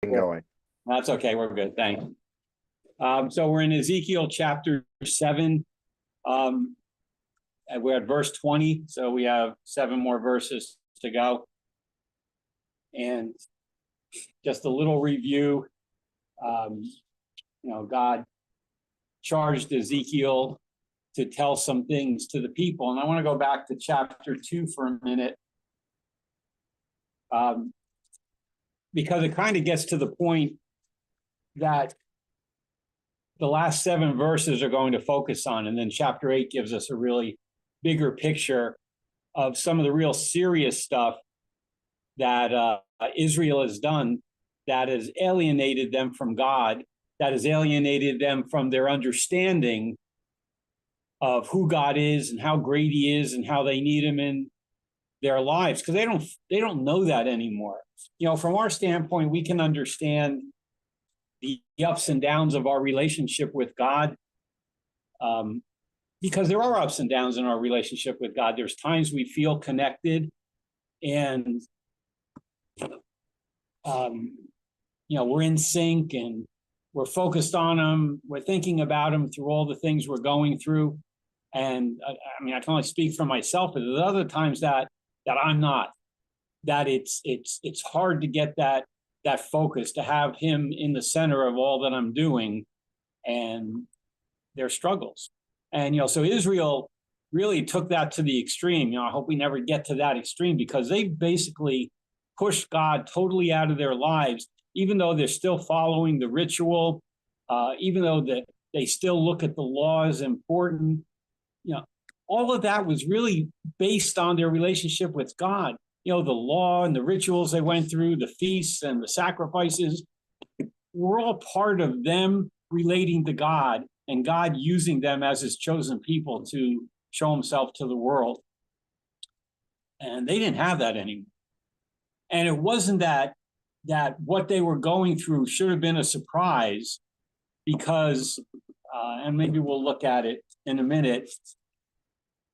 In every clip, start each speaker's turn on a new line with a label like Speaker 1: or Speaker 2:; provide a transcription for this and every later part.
Speaker 1: getting going.
Speaker 2: That's okay. We're good. Thanks. So we're in Ezekiel chapter 7. And we're at verse 20. So we have 7 more verses to go. And just a little review. God charged Ezekiel to tell some things to the people. And I want to go back to chapter 2 for a minute. Because it kind of gets to the point that the last 7 verses are going to focus on. And then chapter 8 gives us a really bigger picture of some of the real serious stuff that Israel has done that has alienated them from God, that has alienated them from their understanding of who God is and how great he is and how they need him in their lives, because they don't know that anymore. From our standpoint, we can understand the ups and downs of our relationship with God, because there are ups and downs in our relationship with God. There's times we feel connected and we're in sync and we're focused on him. We're thinking about him through all the things we're going through. And I can only speak for myself, but there's other times that I'm not, that it's hard to get that focus, to have him in the center of all that I'm doing and their struggles. And, so Israel really took that to the extreme. I hope we never get to that extreme, because they basically pushed God totally out of their lives, even though they're still following the ritual, even though they still look at the law as important. All of that was really based on their relationship with God. The law and the rituals they went through, the feasts and the sacrifices, were all part of them relating to God and God using them as his chosen people to show himself to the world. And they didn't have that anymore. And it wasn't that what they were going through should have been a surprise, because, and maybe we'll look at it in a minute,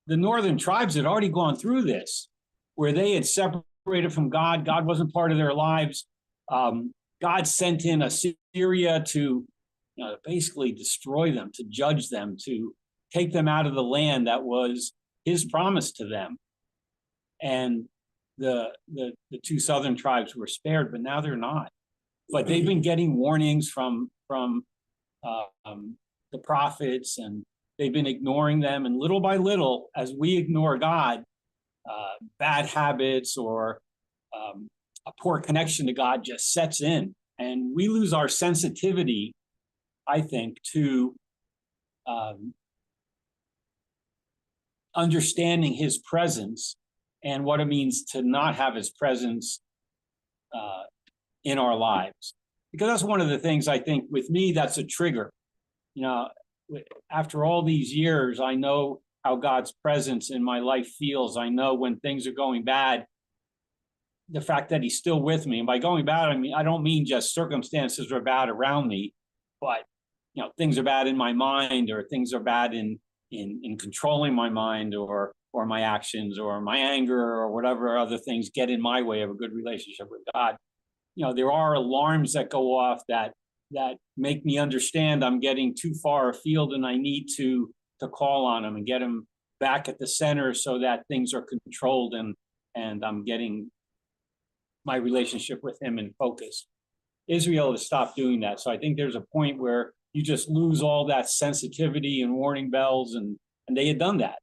Speaker 2: the northern tribes had already gone through this, where they had separated from God. God wasn't part of their lives. God sent in Assyria to basically destroy them, to judge them, to take them out of the land that was his promise to them. And the 2 southern tribes were spared, but now they're not. But they've been getting warnings from the prophets, and they've been ignoring them. And little by little, as we ignore God, bad habits or a poor connection to God just sets in, and we lose our sensitivity, I think, to understanding his presence and what it means to not have his presence in our lives. Because that's one of the things, I think, with me, that's a trigger. After all these years, I know how God's presence in my life feels. I know when things are going bad, the fact that he's still with me. And by going bad, I don't mean just circumstances are bad around me, but things are bad in my mind, or things are bad in controlling my mind, or my actions, or my anger, or whatever other things get in my way of a good relationship with God. There are alarms that go off that make me understand I'm getting too far afield, and I need to call on him and get him back at the center so that things are controlled and I'm getting my relationship with him in focus. Israel has stopped doing that. So I think there's a point where you just lose all that sensitivity and warning bells, and they had done that.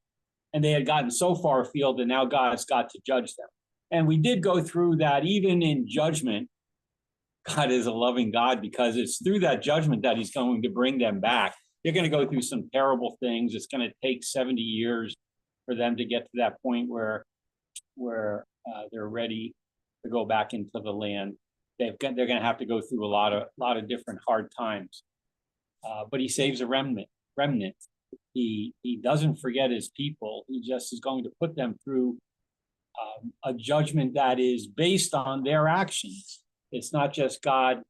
Speaker 2: And they had gotten so far afield, and now God's got to judge them. And we did go through that. Even in judgment, God is a loving God, because it's through that judgment that he's going to bring them back. They're going to go through some terrible things. It's going to take 70 years for them to get to that point where they're ready to go back into the land. They're going to have to go through a lot of different hard times. But he saves a remnant. He doesn't forget his people. He just is going to put them through a judgment that is based on their actions. It's not just God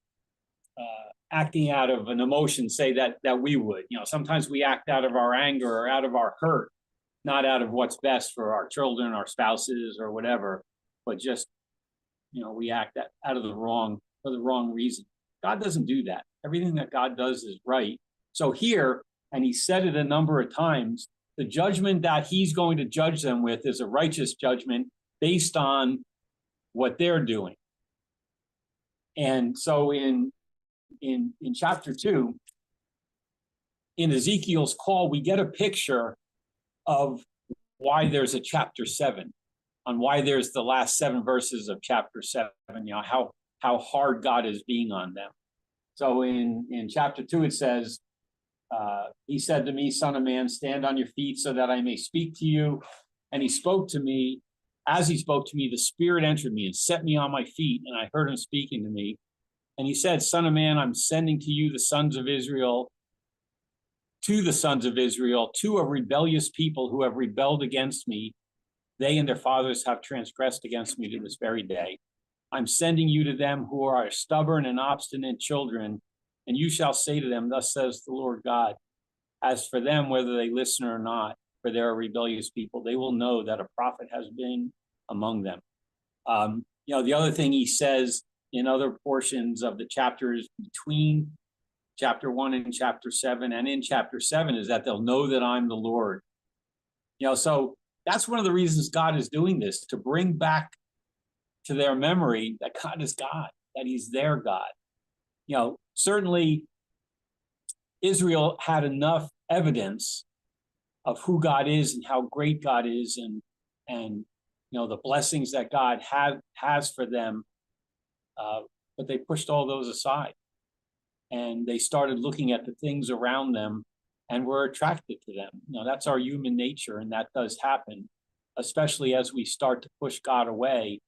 Speaker 2: acting out of an emotion, say that we would. Sometimes we act out of our anger or out of our hurt, not out of what's best for our children, our spouses, or whatever, but just, we act out of the wrong for the wrong reason. God doesn't do that. Everything that God does is right. So here, and he said it a number of times, the judgment that he's going to judge them with is a righteous judgment based on what they're doing. And so in chapter 2, in Ezekiel's call, we get a picture of why there's a chapter 7, on why there's the last 7 verses of chapter 7, how hard God is being on them. So in chapter 2, it says, he said to me, son of man, stand on your feet so that I may speak to you. And he spoke to me. As he spoke to me, the Spirit entered me and set me on my feet, and I heard him speaking to me. And he said, son of man, I'm sending to you the sons of Israel, to a rebellious people who have rebelled against me. They and their fathers have transgressed against me to this very day. I'm sending you to them who are stubborn and obstinate children, and you shall say to them, thus says the Lord God, as for them, whether they listen or not, for they're a rebellious people, they will know that a prophet has been among them. The other thing he says in other portions of the chapters between chapter 1 and chapter 7, and in chapter 7, is that they'll know that I'm the Lord. So that's one of the reasons God is doing this, to bring back to their memory that God is God, that he's their God. Certainly Israel had enough evidence of who God is and how great God is, and the blessings that God has for them, but they pushed all those aside, and they started looking at the things around them and were attracted to them. That's our human nature, and that does happen, especially as we start to push God away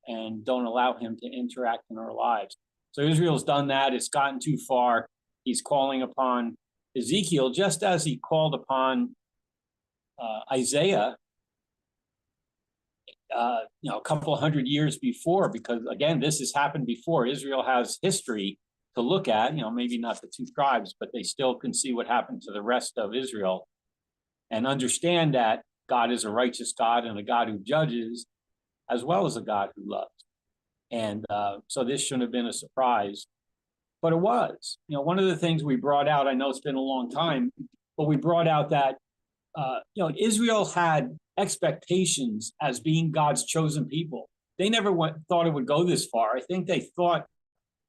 Speaker 2: and don't allow him to interact in our lives. So Israel's done that. It's gotten too far. He's calling upon Ezekiel, just as he called upon Isaiah, a couple of hundred years before, because again, this has happened before. Israel has history to look at, maybe not the 2 tribes, but they still can see what happened to the rest of Israel and understand that God is a righteous God and a God who judges, as well as a God who loves. And so this shouldn't have been a surprise, but it was. One of the things we brought out, I know it's been a long time, but we brought out that Israel had expectations as being God's chosen people. They never thought it would go this far. I think they thought,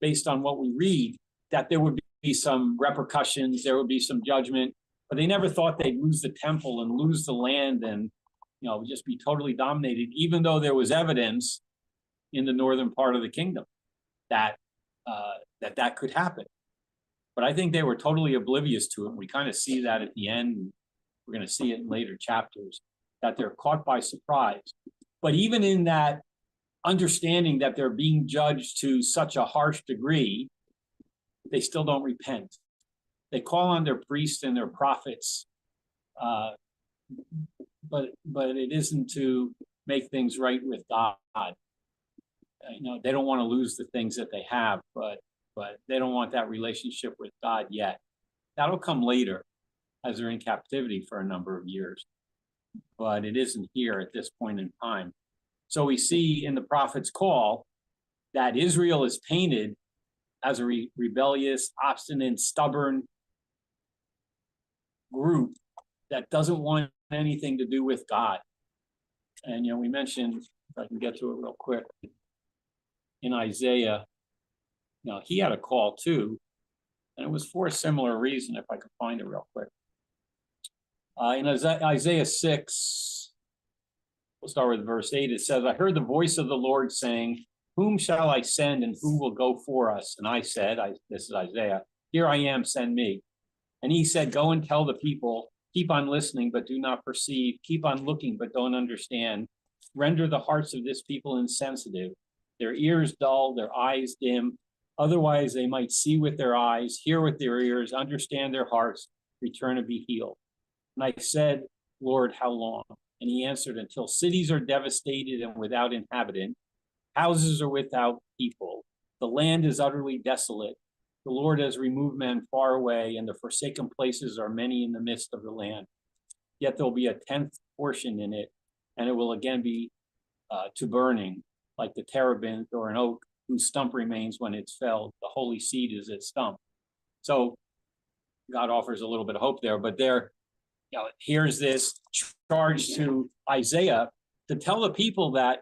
Speaker 2: based on what we read, that there would be some repercussions, there would be some judgment, but they never thought they'd lose the temple and lose the land and just be totally dominated, even though there was evidence in the northern part of the kingdom that could happen. But I think they were totally oblivious to it. We kind of see that at the end. We're going to see it in later chapters, that they're caught by surprise. But even in that understanding that they're being judged to such a harsh degree, they still don't repent. They call on their priests and their prophets, but it isn't to make things right with God. They don't want to lose the things that they have, but they don't want that relationship with God yet. That'll come later, as they're in captivity for a number of years, but it isn't here at this point in time. So we see in the prophet's call that Israel is painted as a rebellious, obstinate, stubborn group that doesn't want anything to do with God. And we mentioned, if I can get to it real quick, in Isaiah, he had a call too, and it was for a similar reason, if I could find it real quick. In Isaiah 6, we'll start with verse 8. It says, I heard the voice of the Lord saying, whom shall I send and who will go for us? And I said, this is Isaiah, here I am, send me. And he said, go and tell the people, keep on listening, but do not perceive. Keep on looking, but don't understand. Render the hearts of this people insensitive, their ears dull, their eyes dim. Otherwise they might see with their eyes, hear with their ears, understand their hearts, return and be healed. And I said, Lord, how long? And he answered, until cities are devastated and without inhabitant, houses are without people, the land is utterly desolate. The Lord has removed men far away, and the forsaken places are many in the midst of the land. Yet there'll be a 10th portion in it, and it will again be to burning, like the terebinth or an oak whose stump remains when it's felled. The holy seed is its stump. So God offers a little bit of hope there, but here's this charge to Isaiah to tell the people that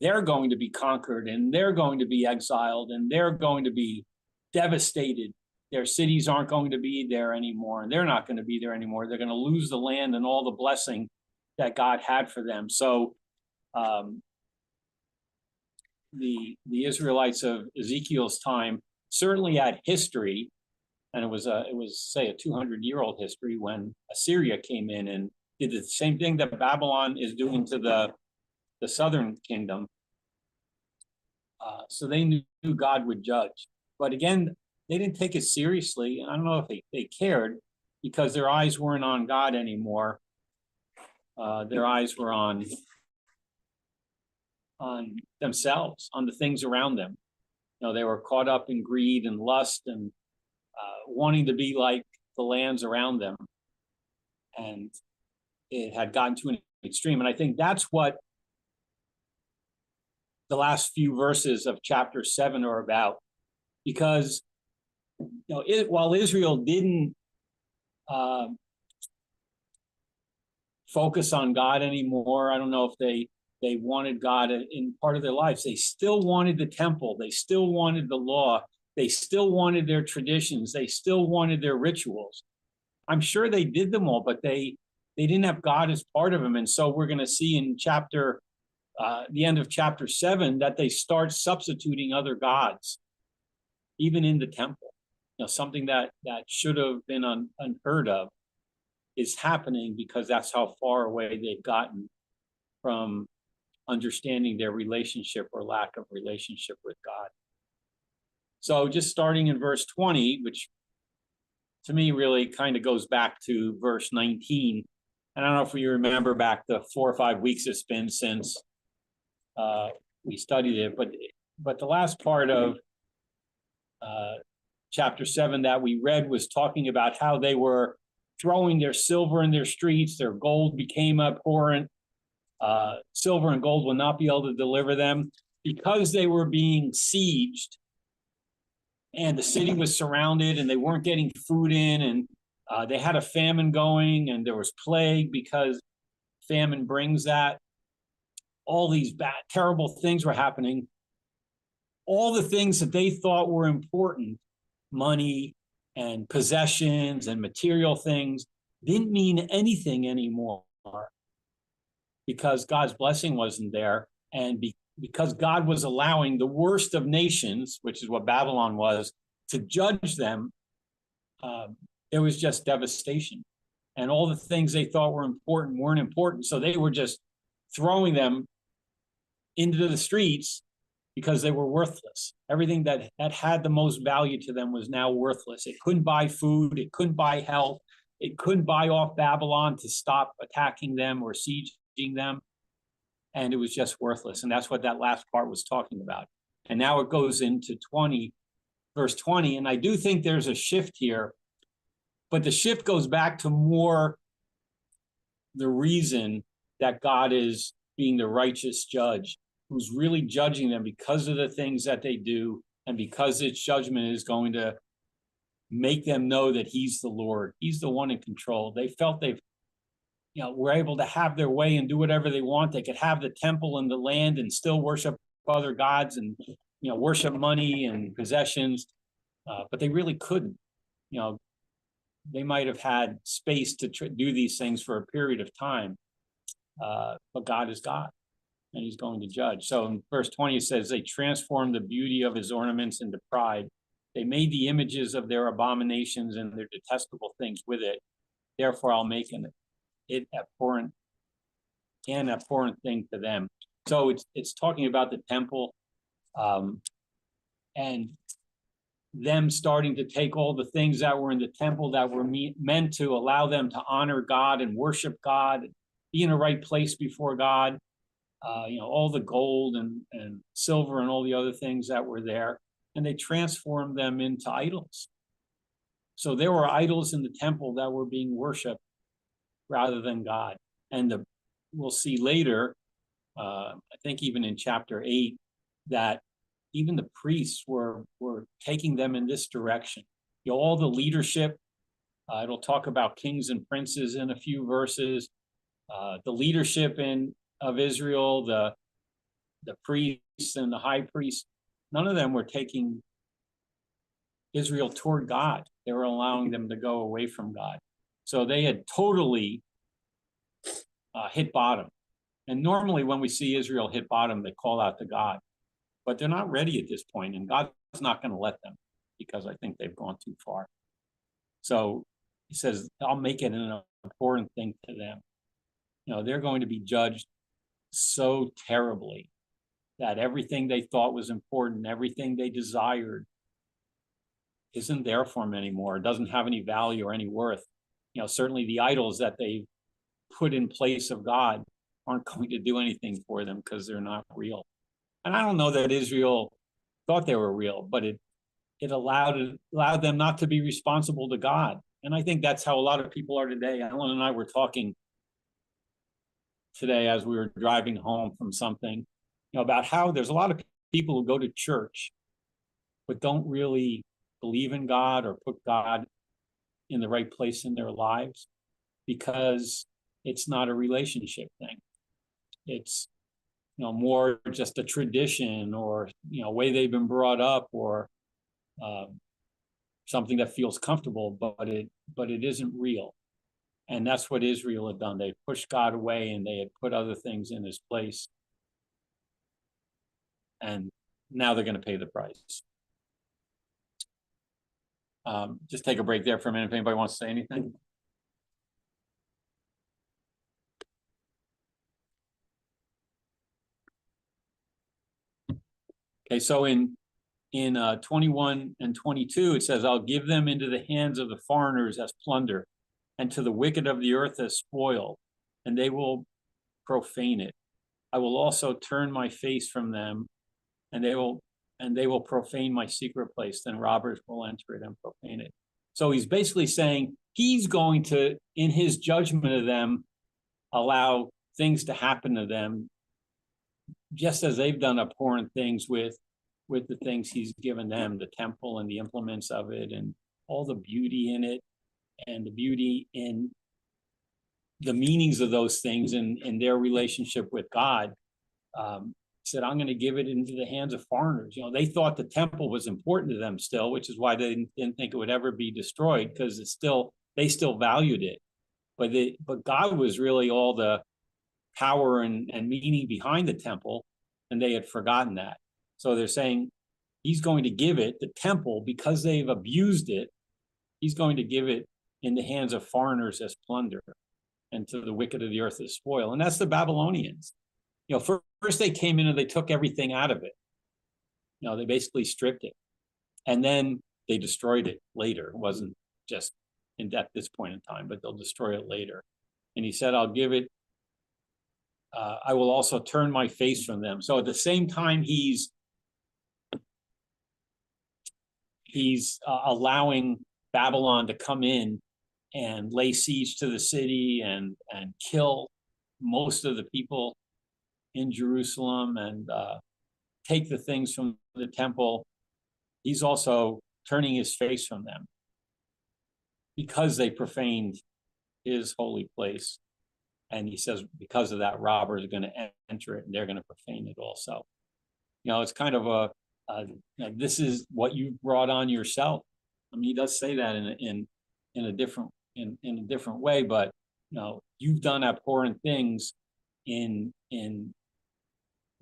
Speaker 2: they're going to be conquered and they're going to be exiled and they're going to be devastated. Their cities aren't going to be there anymore, and they're not going to be there anymore. They're going to lose the land and all the blessing that God had for them. So the Israelites of Ezekiel's time certainly had history, and it was say a 200-year-old history when Assyria came in and did the same thing that Babylon is doing to the southern kingdom. So they knew God would judge, but again, they didn't take it seriously. I don't know if they cared, because their eyes weren't on God anymore. Their eyes were on themselves, on the things around them. They were caught up in greed and lust and wanting to be like the lands around them. And it had gotten to an extreme. And I think that's what the last few verses of chapter 7 are about. Because while Israel didn't focus on God anymore, I don't know if they wanted God in part of their lives. They still wanted the temple. They still wanted the law. They still wanted their traditions. They still wanted their rituals. I'm sure they did them all, but they didn't have God as part of them. And so we're going to see in the end of chapter 7 that they start substituting other gods, even in the temple. Something that should have been unheard of is happening, because that's how far away they've gotten from understanding their relationship or lack of relationship with God. So just starting in verse 20, which to me really kind of goes back to verse 19. And I don't know if you remember back the 4 or 5 weeks it's been since we studied it, but the last part of chapter 7 that we read was talking about how they were throwing their silver in their streets. Their gold became abhorrent. Silver and gold will not be able to deliver them, because they were being sieged and the city was surrounded and they weren't getting food in, and they had a famine going, and there was plague, because famine brings that. All these bad, terrible things were happening. All the things that they thought were important, money and possessions and material things, didn't mean anything anymore, because God's blessing wasn't there. And because God was allowing the worst of nations, which is what Babylon was, to judge them, it was just devastation. And all the things they thought were important weren't important. So they were just throwing them into the streets because they were worthless. Everything that had the most value to them was now worthless. It couldn't buy food. It couldn't buy health. It couldn't buy off Babylon to stop attacking them or sieging them. And it was just worthless. And that's what that last part was talking about. And now it goes into verse 20. And I do think there's a shift here, but the shift goes back to more the reason that God is being the righteous judge, who's really judging them because of the things that they do, and because its judgment is going to make them know that he's the Lord. He's the one in control. They felt were able to have their way and do whatever they want. They could have the temple and the land and still worship other gods and, worship money and possessions, but they really couldn't. They might have had space to do these things for a period of time, but God is God, and he's going to judge. So in verse 20, it says, they transformed the beauty of his ornaments into pride. They made the images of their abominations and their detestable things with it. Therefore, I'll make it abhorrent, an abhorrent thing to them. So it's talking about the temple, and them starting to take all the things that were in the temple that were meant to allow them to honor God and worship God, be in a right place before God, all the gold and silver and all the other things that were there, and they transformed them into idols. So there were idols in the temple that were being worshipped rather than God. And we'll see later, I think even in chapter 8, that even the priests were taking them in this direction. You know, all the leadership, it'll talk about kings and princes in a few verses. The leadership of Israel, the priests and the high priest, none of them were taking Israel toward God. They were allowing them to go away from God. So they had totally hit bottom. And normally when we see Israel hit bottom, they call out to God. But they're not ready at this point, and God's not going to let them, because I think they've gone too far. So he says, I'll make it an important thing to them. You know, they're going to be judged so terribly that everything they thought was important, everything they desired, isn't there for them anymore. It doesn't have any value or any worth. You know, certainly the idols that they put in place of God aren't going to do anything for them because they're not real. And I don't know that Israel thought they were real, but it allowed them not to be responsible to God. And I think that's how a lot of people are today. Ellen and I were talking today as we were driving home from something, you know, about how there's a lot of people who go to church but don't really believe in God or put God in the right place in their lives, because it's not a relationship thing. It's, you know, more just a tradition, or, you know, way they've been brought up, or something that feels comfortable, but it isn't real. And that's what Israel had done. They pushed God away and they had put other things in his place. And now they're going to pay the price. Just take a break there for a minute if anybody wants to say anything. Okay, so in 21 and 22, it says, I'll give them into the hands of the foreigners as plunder, and to the wicked of the earth as spoil, and they will profane it. I will also turn my face from them, and they will profane my secret place. Then robbers will enter it and profane it. So he's basically saying he's going to, in his judgment of them, allow things to happen to them, just as they've done abhorrent things with the things he's given them, the temple and the implements of it, and all the beauty in it, and the beauty in the meanings of those things and their relationship with God. Said, I'm going to give it into the hands of foreigners. You know, they thought the temple was important to them still, which is why they didn't think it would ever be destroyed, because they still valued it. But God was really all the power and meaning behind the temple, and they had forgotten that. So they're saying he's going to give it, the temple, because they've abused it, he's going to give it in the hands of foreigners as plunder, and to the wicked of the earth as spoil. And that's the Babylonians. You know, first they came in and they took everything out of it. You know, they basically stripped it. And then they destroyed it later. It wasn't just at this point in time, but they'll destroy it later. And he said, I'll give it, I will also turn my face from them. So at the same time, he's allowing Babylon to come in and lay siege to the city and kill most of the people in Jerusalem and take the things from the temple. He's also turning his face from them because they profaned his holy place. And he says, because of that, robbers are going to enter it and they're going to profane it also. You know, it's kind of you know, this is what you brought on yourself. I mean, he does say that in a different way, but you know, you've done abhorrent things in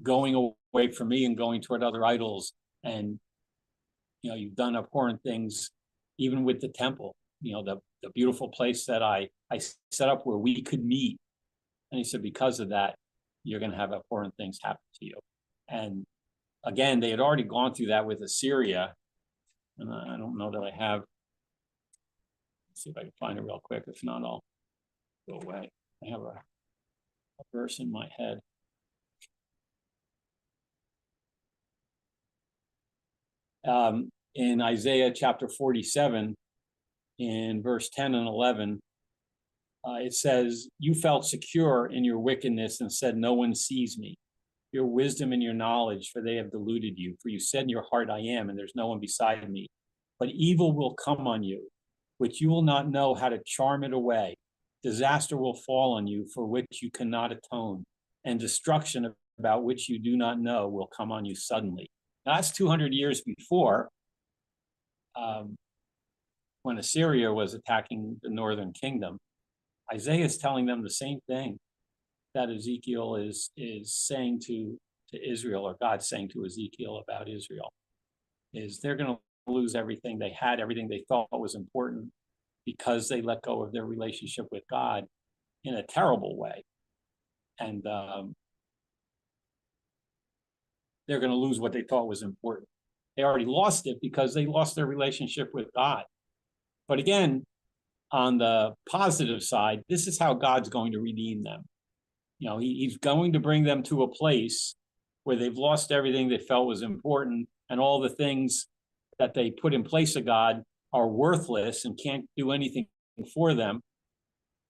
Speaker 2: going away from me and going toward other idols, and you know, you've done abhorrent things even with the temple. You know, the beautiful place that I set up where we could meet. And he said, because of that, you're going to have abhorrent things happen to you. And again, they had already gone through that with Assyria. And I don't know that I have. Let's see if I can find it real quick. If not, I'll go away. I have a verse in my head. In Isaiah chapter 47, in verse 10 and 11, it says, you felt secure in your wickedness and said, no one sees me. your wisdom and your knowledge, for they have deluded you. For you said in your heart, I am, and there's no one beside me. But evil will come on you, which you will not know how to charm it away. Disaster will fall on you, for which you cannot atone, and destruction about which you do not know will come on you suddenly. Now, that's 200 years before, when Assyria was attacking the northern kingdom. Isaiah is telling them the same thing that Ezekiel is saying to Israel, or God's saying to Ezekiel about Israel, is they're going to lose everything they had, everything they thought was important, because they let go of their relationship with God in a terrible way. And they're going to lose what they thought was important. They already lost it because they lost their relationship with God. But again, on the positive side, this is how God's going to redeem them. You know, he's going to bring them to a place where they've lost everything they felt was important, and all the things that they put in place of God are worthless and can't do anything for them.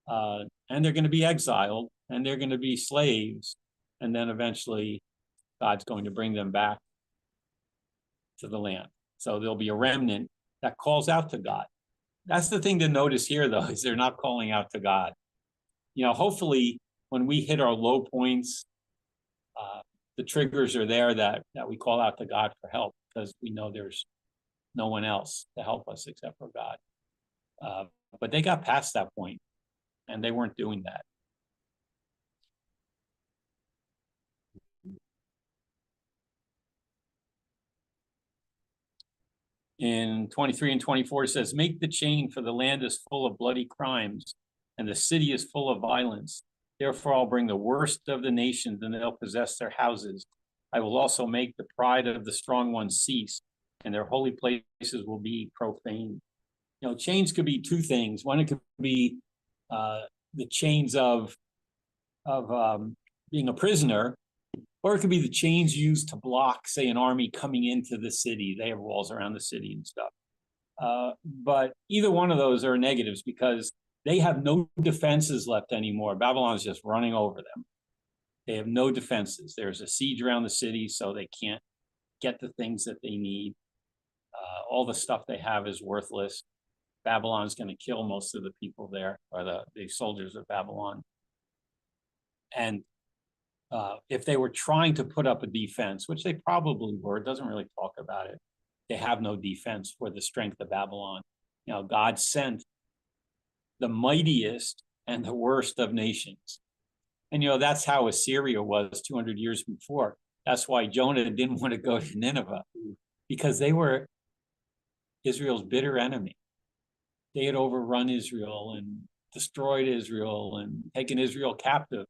Speaker 2: And they're going to be exiled, and they're going to be slaves. And then eventually God's going to bring them back to the land. So there'll be a remnant that calls out to God. That's the thing to notice here, though, is they're not calling out to God. You know, hopefully when we hit our low points, the triggers are there that we call out to God for help, because we know there's no one else to help us except for God. But they got past that point, and they weren't doing that. In 23 and 24, it says, make the chain, for the land is full of bloody crimes, and the city is full of violence. Therefore, I'll bring the worst of the nations, and they'll possess their houses. I will also make the pride of the strong ones cease, and their holy places will be profaned. You know, chains could be two things. One, it could be the chains of being a prisoner, or it could be the chains used to block, say, an army coming into the city. They have walls around the city and stuff. But either one of those are negatives, because they have no defenses left anymore. Babylon's just running over them. They have no defenses. There's a siege around the city, so they can't get the things that they need. All the stuff they have is worthless. Babylon's going to kill most of the people there, or the soldiers of Babylon. And if they were trying to put up a defense, which they probably were, it doesn't really talk about it, they have no defense for the strength of Babylon. You know, God sent the mightiest and the worst of nations. And, you know, that's how Assyria was 200 years before. That's why Jonah didn't want to go to Nineveh, because they were Israel's bitter enemy. They had overrun Israel and destroyed Israel and taken Israel captive.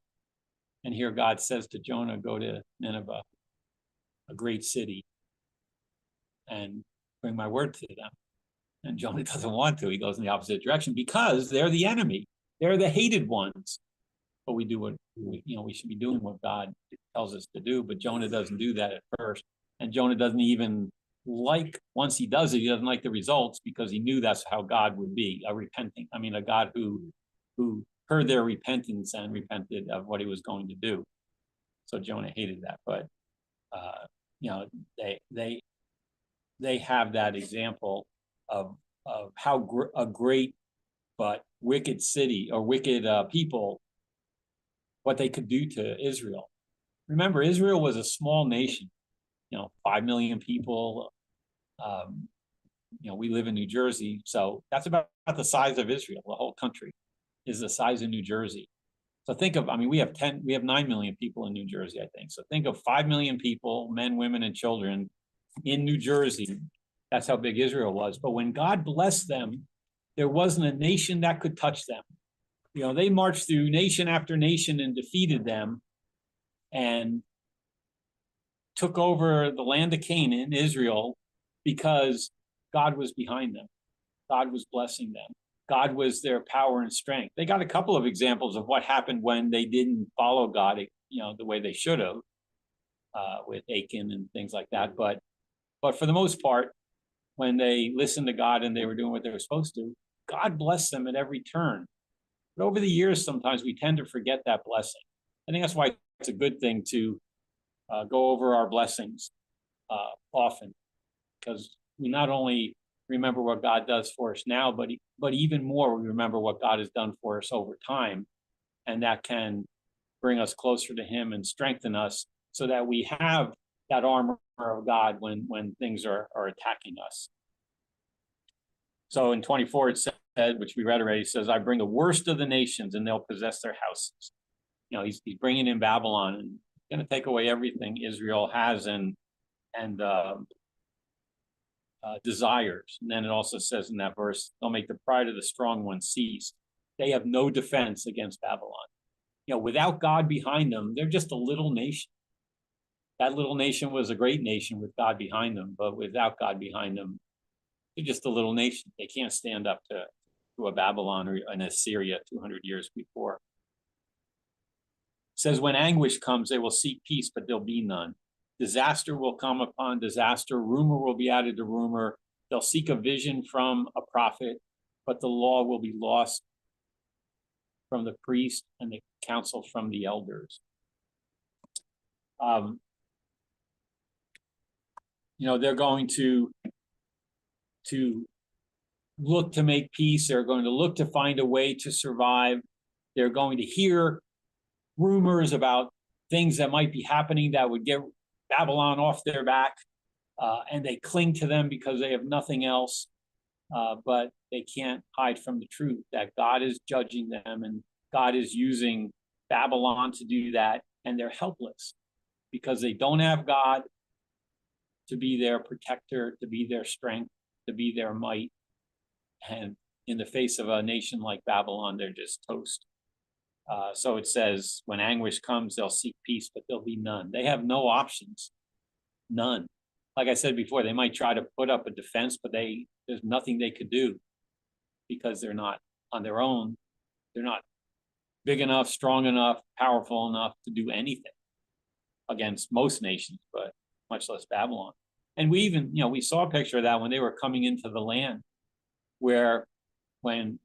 Speaker 2: And here God says to Jonah, go to Nineveh, a great city, and bring my word to them. And Jonah doesn't want to. He goes in the opposite direction, because they're the enemy. They're the hated ones. But we do what we should be doing what God tells us to do. But Jonah doesn't do that at first. And Jonah doesn't even like, once he does it, he doesn't like the results, because he knew that's how God would be, a God who heard their repentance and repented of what he was going to do. So Jonah hated that. But they have that example of how a great but wicked city, or wicked people, what they could do to Israel. Remember, Israel was a small nation, 5 million people. We live in New Jersey, so that's about the size of Israel. The whole country is the size of New Jersey. So think of, we have 9 million people in New Jersey, I think. So think of 5 million people, men, women, and children in New Jersey. That's how big Israel was. But when God blessed them, there wasn't a nation that could touch them. They marched through nation after nation and defeated them and took over the land of Canaan, Israel, because God was behind them. God was blessing them. God was their power and strength. They got a couple of examples of what happened when they didn't follow God, the way they should have, with Achan and things like that. But for the most part, when they listened to God and they were doing what they were supposed to, God blessed them at every turn. But over the years, sometimes we tend to forget that blessing. I think that's why it's a good thing to go over our blessings often, because we not only remember what God does for us now, but even more, we remember what God has done for us over time. And that can bring us closer to him and strengthen us so that we have that armor of God when things are attacking us. So in 24, it said, which we read already, says, I bring the worst of the nations and they'll possess their houses. He's bringing in Babylon and going to take away everything Israel has and desires. And then it also says in that verse, they'll make the pride of the strong one cease. They have no defense against Babylon. Without God behind them, they're just a little nation. That little nation was a great nation with God behind them, but without God behind them, they're just a little nation. They can't stand up to a Babylon or an Assyria 200 years before. It says, when anguish comes, they will seek peace, but there'll be none. Disaster will come upon disaster. Rumor will be added to rumor. They'll seek a vision from a prophet, but the law will be lost from the priest and the counsel from the elders. They're going to look to make peace. They're going to look to find a way to survive. They're going to hear rumors about things that might be happening that would get Babylon off their back, and they cling to them because they have nothing else. But they can't hide from the truth that God is judging them and God is using Babylon to do that, and they're helpless because they don't have God to be their protector, to be their strength, to be their might. And in the face of a nation like Babylon, they're just toast. So it says, when anguish comes, they'll seek peace, but there'll be none. They have no options, none. Like I said before, they might try to put up a defense, but there's nothing they could do because they're not on their own. They're not big enough, strong enough, powerful enough to do anything against most nations, but much less Babylon. And we even, we saw a picture of that when they were coming into the land, where when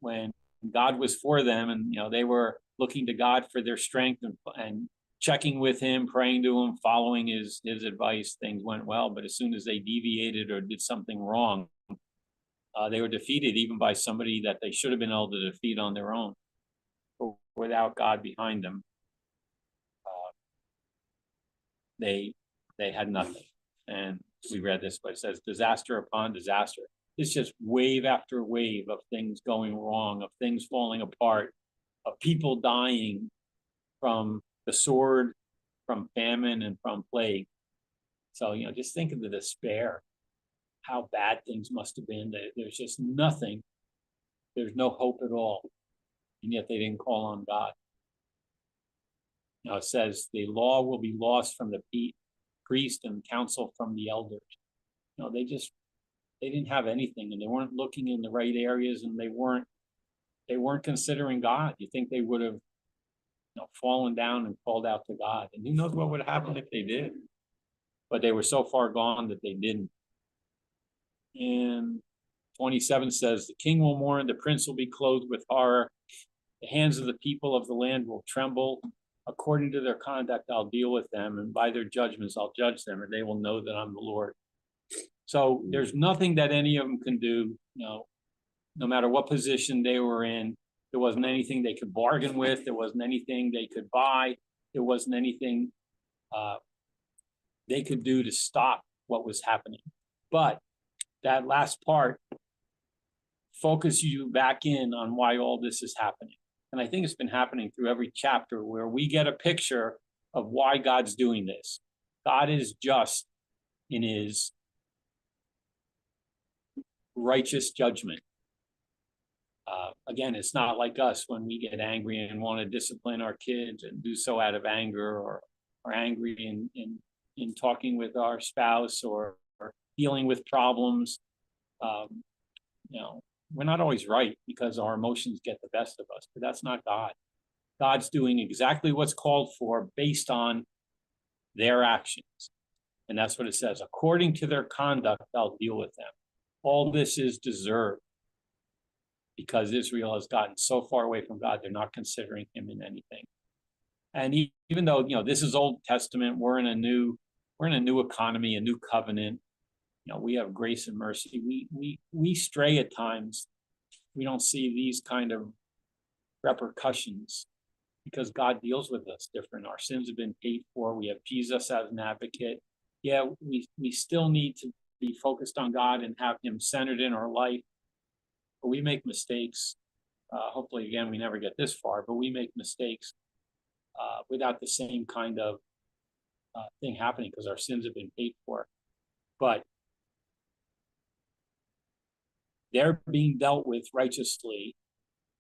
Speaker 2: God was for them and, they were looking to God for their strength and checking with him, praying to him, following his advice, things went well. But as soon as they deviated or did something wrong, they were defeated even by somebody that they should have been able to defeat on their own. Without God behind them, they had nothing. And we read this, but it says disaster upon disaster. It's just wave after wave of things going wrong, of things falling apart, of people dying from the sword, from famine, and from plague. So, just think of the despair, how bad things must have been. There's just nothing. There's no hope at all. And yet they didn't call on God. It says the law will be lost from the priest and counsel from the elders. They didn't have anything, and they weren't looking in the right areas, and they weren't considering God. You think they would have fallen down and called out to God, and who knows what would happen if they did. But they were so far gone that they didn't. And 27 says, the king will mourn, the prince will be clothed with horror. The hands of the people of the land will tremble. According to their conduct, I'll deal with them, and by their judgments, I'll judge them, and they will know that I'm the Lord. So there's nothing that any of them can do, no matter what position they were in. There wasn't anything they could bargain with. There wasn't anything they could buy. There wasn't anything they could do to stop what was happening. But that last part focus you back in on why all this is happening. And I think it's been happening through every chapter where we get a picture of why God's doing this. God is just in his righteous judgment. Again, it's not like us when we get angry and want to discipline our kids and do so out of anger, or angry in talking with our spouse, or dealing with problems. We're not always right because our emotions get the best of us, but that's not God. God's doing exactly what's called for based on their actions. And that's what it says. According to their conduct, I'll deal with them. All this is deserved because Israel has gotten so far away from God, they're not considering him in anything. And even though, this is Old Testament, we're in a new economy, a new covenant. We have grace and mercy. We stray at times. We don't see these kind of repercussions because God deals with us different. Our sins have been paid for. We have Jesus as an advocate. Yeah, we still need to be focused on God and have him centered in our life. But we make mistakes. Hopefully, again, we never get this far, but we make mistakes without the same kind of thing happening because our sins have been paid for. But they're being dealt with righteously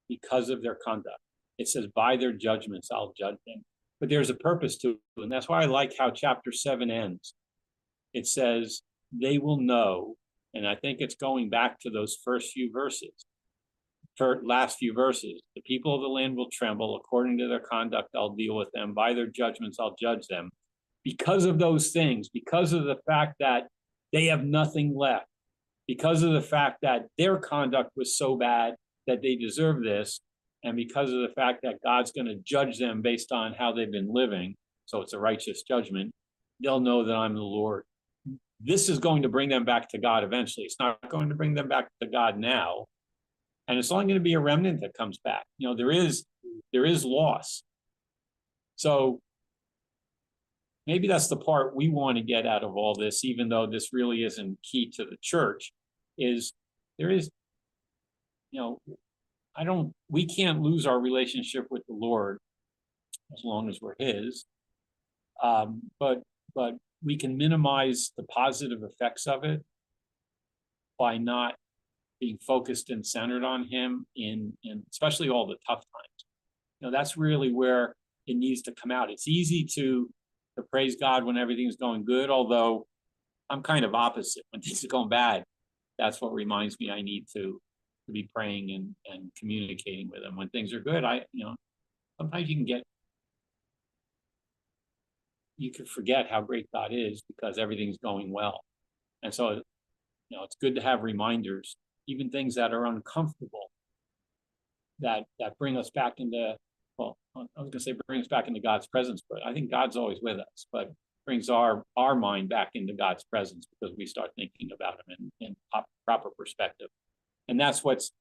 Speaker 2: because of their conduct. It says, by their judgments, I'll judge them. But there's a purpose to it. And that's why I like how chapter 7 ends. It says, they will know. And I think it's going back to those last few verses. The people of the land will tremble. According to their conduct, I'll deal with them. By their judgments, I'll judge them. Because of those things, because of the fact that they have nothing left, because of the fact that their conduct was so bad that they deserve this, and because of the fact that God's going to judge them based on how they've been living, so it's a righteous judgment, they'll know that I'm the Lord. This is going to bring them back to God eventually. It's not going to bring them back to God now. And it's only going to be a remnant that comes back. There is loss. So maybe that's the part we want to get out of all this, even though this really isn't key to the church, is there is, we can't lose our relationship with the Lord as long as we're his. But we can minimize the positive effects of it by not being focused and centered on him in especially all the tough times. That's really where it needs to come out. It's easy to praise God when everything's going good, although I'm kind of opposite. When things are going bad, that's what reminds me I need to be praying and communicating with him. When things are good, sometimes you can forget how great God is because everything's going well. And so, it's good to have reminders, even things that are uncomfortable, that bring us back into, well, I was going to say bring us back into God's presence, but I think God's always with us, but brings our mind back into God's presence because we start thinking about him in proper perspective. And that's what's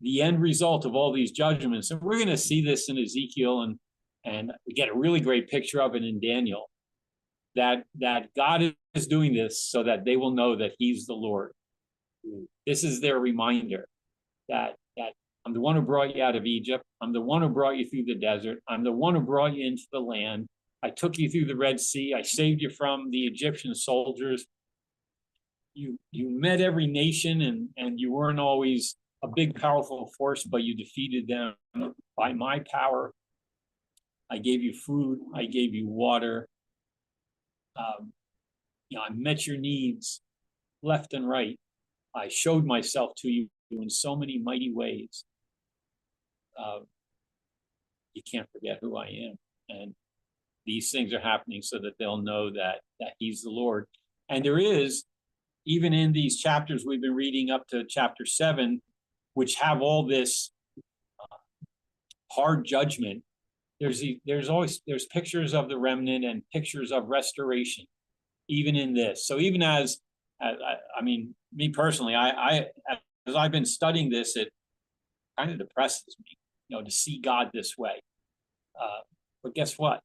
Speaker 2: the end result of all these judgments. And we're going to see this in Ezekiel, and we get a really great picture of it in Daniel, that God is doing this so that they will know that he's the Lord. This is their reminder that I'm the one who brought you out of Egypt. I'm the one who brought you through the desert. I'm the one who brought you into the land. I took you through the Red Sea. I saved you from the Egyptian soldiers. You met every nation, and you weren't always a big, powerful force, but you defeated them by my power. I gave you food. I gave you water. I met your needs left and right. I showed myself to you in so many mighty ways. You can't forget who I am. And these things are happening so that they'll know that he's the Lord. And there is, even in these chapters we've been reading up to chapter 7, which have all this hard judgment, there's pictures of the remnant and pictures of restoration, even in this. So even as me personally, as I've been studying this, it kind of depresses me, to see God this way. But guess what?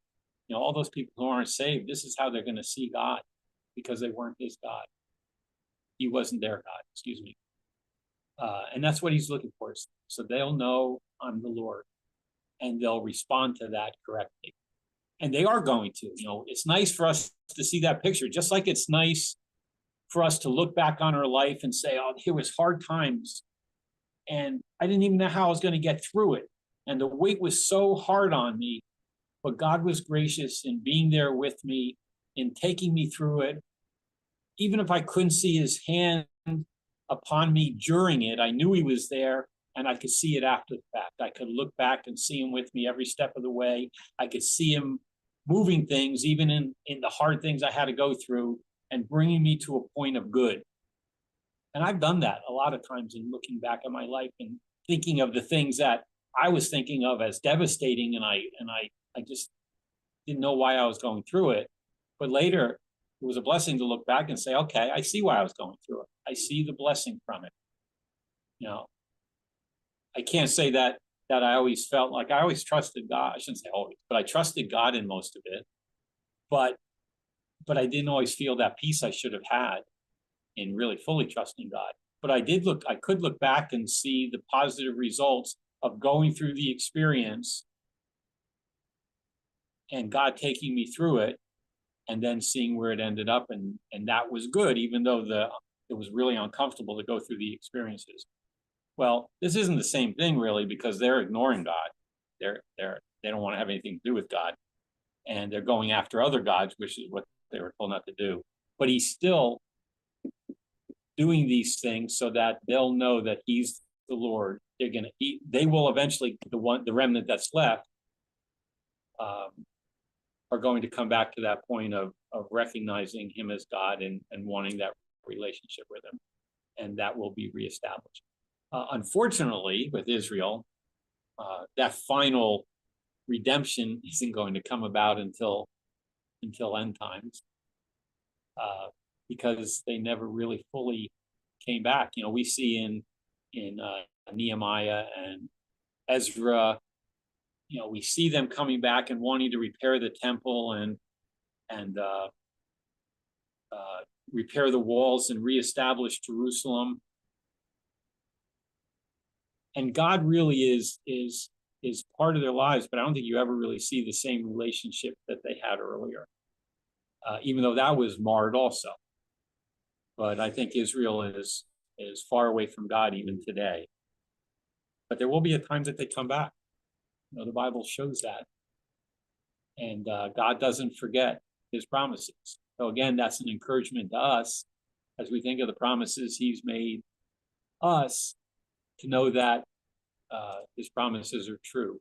Speaker 2: All those people who aren't saved, this is how they're going to see God, because they weren't his God. He wasn't their God, excuse me. And that's what he's looking for. So they'll know I'm the Lord, and they'll respond to that correctly. And they are going to. It's nice for us to see that picture, just like it's nice for us to look back on our life and say, oh, here was hard times, and I didn't even know how I was going to get through it. And the weight was so hard on me, but God was gracious in being there with me, in taking me through it. Even if I couldn't see his hand upon me during it, I knew he was there, and I could see it after the fact. I could look back and see him with me every step of the way. I could see him moving things, even in the hard things I had to go through, and bringing me to a point of good. And I've done that a lot of times in looking back at my life and thinking of the things that I was thinking of as devastating, and I just didn't know why I was going through it. But later, it was a blessing to look back and say, okay, I see why I was going through it. I see the blessing from it. You know, I can't say that I always felt like I always trusted God. I shouldn't say always, but I trusted God in most of it. But I didn't always feel that peace I should have had in really fully trusting God. But I could look back and see the positive results of going through the experience and God taking me through it, and then seeing where it ended up. And that was good, even though it was really uncomfortable to go through the experiences. Well, this isn't the same thing really, because they're ignoring God. They don't want to have anything to do with God. And they're going after other gods, which is what they were told not to do. But he's still doing these things so that they'll know that he's the Lord. They will eventually, the remnant that's left, are going to come back to that point of recognizing him as God and wanting that relationship with him. And that will be reestablished. Unfortunately, with Israel, that final redemption isn't going to come about until end times, because they never really fully came back. You know, we see in Nehemiah and Ezra, you know, we see them coming back and wanting to repair the temple and repair the walls and reestablish Jerusalem. And God really is part of their lives, but I don't think you ever really see the same relationship that they had earlier, even though that was marred also. But I think Israel is far away from God even today. But there will be a time that they come back. You know, the Bible shows that. And God doesn't forget his promises. So again, that's an encouragement to us as we think of the promises he's made us, to know that his promises are true.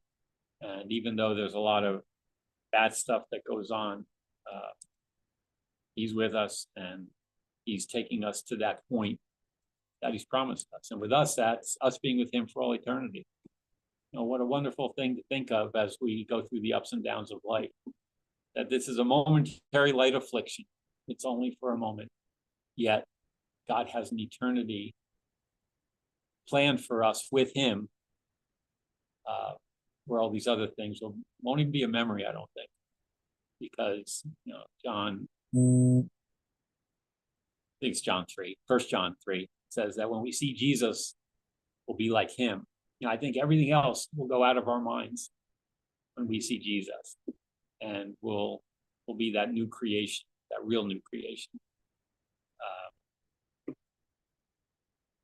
Speaker 2: And even though there's a lot of bad stuff that goes on, he's with us, and he's taking us to that point that he's promised us. And with us, that's us being with him for all eternity. You know, what a wonderful thing to think of as we go through the ups and downs of life, that this is a momentary light affliction. It's only for a moment. Yet God has an eternity planned for us with him, where all these other things won't even be a memory, I don't think. Because, you know, John, I think it's John 3, 1 John 3, says that when we see Jesus, we'll be like him. You know, I think everything else will go out of our minds when we see Jesus, and we'll be that new creation, that real new creation.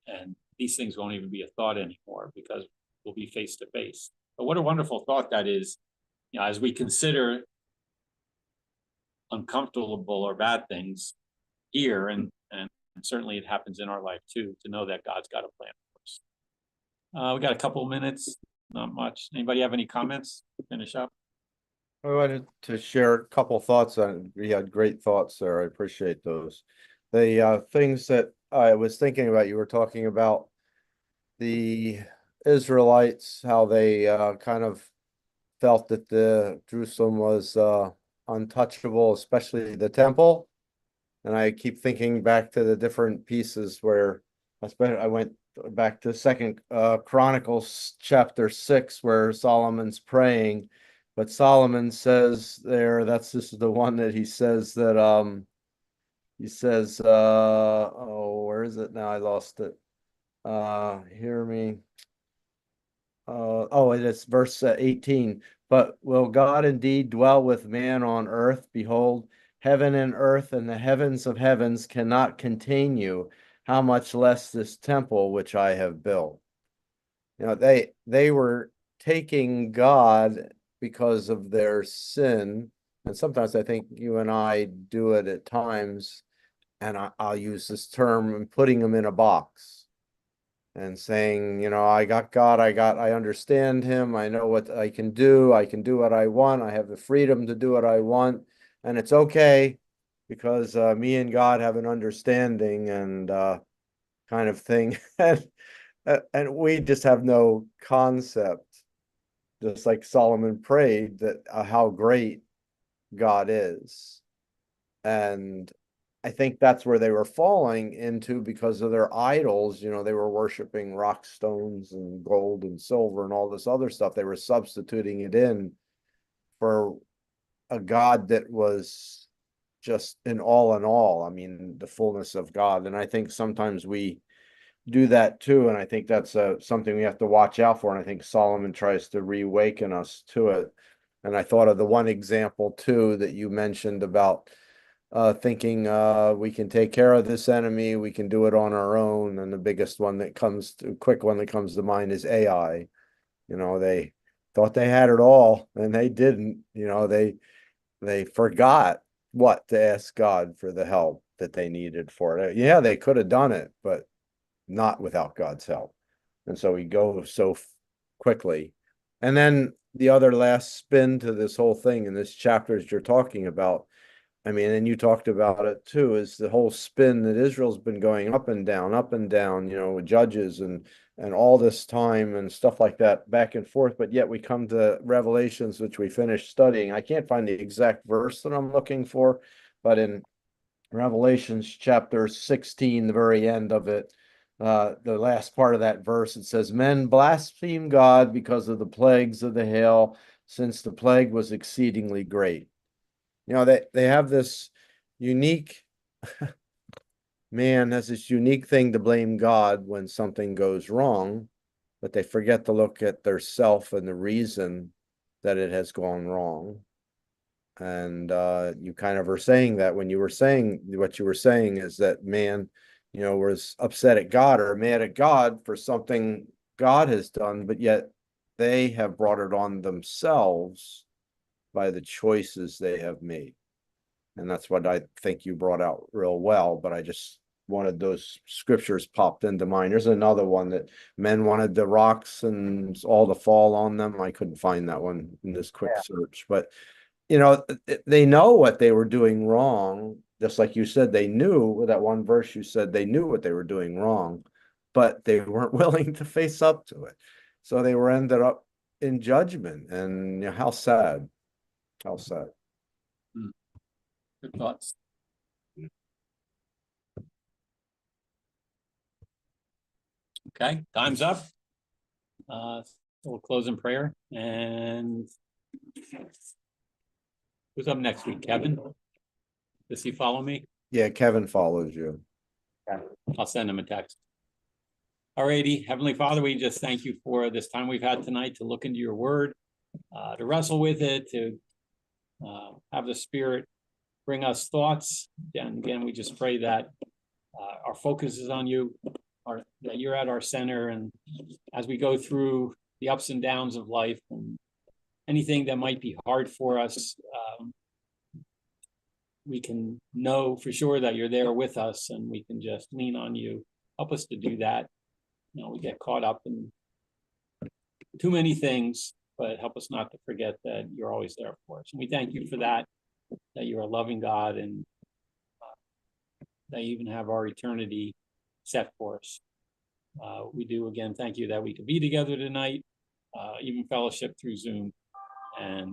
Speaker 2: And these things won't even be a thought anymore, because we'll be face to face. But what a wonderful thought that is, you know, as we consider uncomfortable or bad things here, and certainly it happens in our life too, to know that God's got a plan for us. We got a couple of minutes, not much. Anybody have any comments to finish up?
Speaker 1: I wanted to share a couple thoughts on. We had great thoughts there. I appreciate those. The things that I was thinking about, you were talking about the Israelites, how they kind of felt that the Jerusalem was untouchable, especially the temple. And I keep thinking back to the different pieces where I went back to Second Chronicles chapter 6, where Solomon's praying. But Solomon says there, this is the one that he says that he says, oh, where is it now? I lost it. Hear me. Oh, it is verse 18. But will God indeed dwell with man on earth? Behold, heaven and earth and the heavens of heavens cannot contain you. How much less this temple which I have built? You know, they were taking God because of their sin. And sometimes I think you and I do it at times. And I'll use this term, and putting them in a box and saying, you know, I got God, I understand him, I know what I can do what I want, I have the freedom to do what I want, and it's okay because me and God have an understanding and kind of thing. And we just have no concept just like Solomon prayed that how great God is. And I think that's where they were falling into because of their idols. They were worshiping rock stones and gold and silver and all this other stuff. They were substituting it in for a God that was just in all. I mean, the fullness of God. And I think sometimes we do that too. And I think that's something we have to watch out for. And I think Solomon tries to reawaken us to it. And I thought of the one example too that you mentioned about thinking we can take care of this enemy, we can do it on our own. And the biggest one quick one that comes to mind is AI. They thought they had it all and they didn't. They forgot what to ask God for the help that they needed for it. Yeah, they could have done it, but not without God's help. And so we go so quickly. And then the other last spin to this whole thing in this chapter that you're talking about, I mean, and you talked about it too, is the whole spin that Israel's been going up and down, with judges and all this time and stuff like that, back and forth. But yet we come to Revelations, which we finished studying. I can't find the exact verse that I'm looking for, but in Revelations chapter 16, the very end of it, the last part of that verse, it says, men blaspheme God because of the plagues of the hail, since the plague was exceedingly great. They have this unique man has this unique thing to blame God when something goes wrong, but they forget to look at their self and the reason that it has gone wrong. And you kind of were saying that when you were saying what you were saying is that man, was upset at God or mad at God for something God has done, but yet they have brought it on themselves by the choices they have made. And that's what I think you brought out real well, but I just wanted those scriptures popped into mind. There's another one that men wanted the rocks and all to fall on them. I couldn't find that one in this quick search, but they know what they were doing wrong. Just like you said, they knew with that one verse, you said they knew what they were doing wrong, but they weren't willing to face up to it. So they were ended up in judgment. And how sad. How sad.
Speaker 2: Good thoughts. Okay, time's up. So we'll close in prayer. And who's up next week? Kevin? Does he follow me?
Speaker 1: Yeah, Kevin follows you.
Speaker 2: I'll send him a text. All righty, Heavenly Father, we just thank you for this time we've had tonight to look into your word, to wrestle with it, to have the Spirit bring us thoughts. And again, we just pray that our focus is on you, that you're at our center. And as we go through the ups and downs of life and anything that might be hard for us, we can know for sure that you're there with us and we can just lean on you. Help us to do that. We get caught up in too many things, but help us not to forget that you're always there for us. And we thank you for that you're a loving God and that you even have our eternity set for us. We do again thank you that we could be together tonight, even fellowship through Zoom. And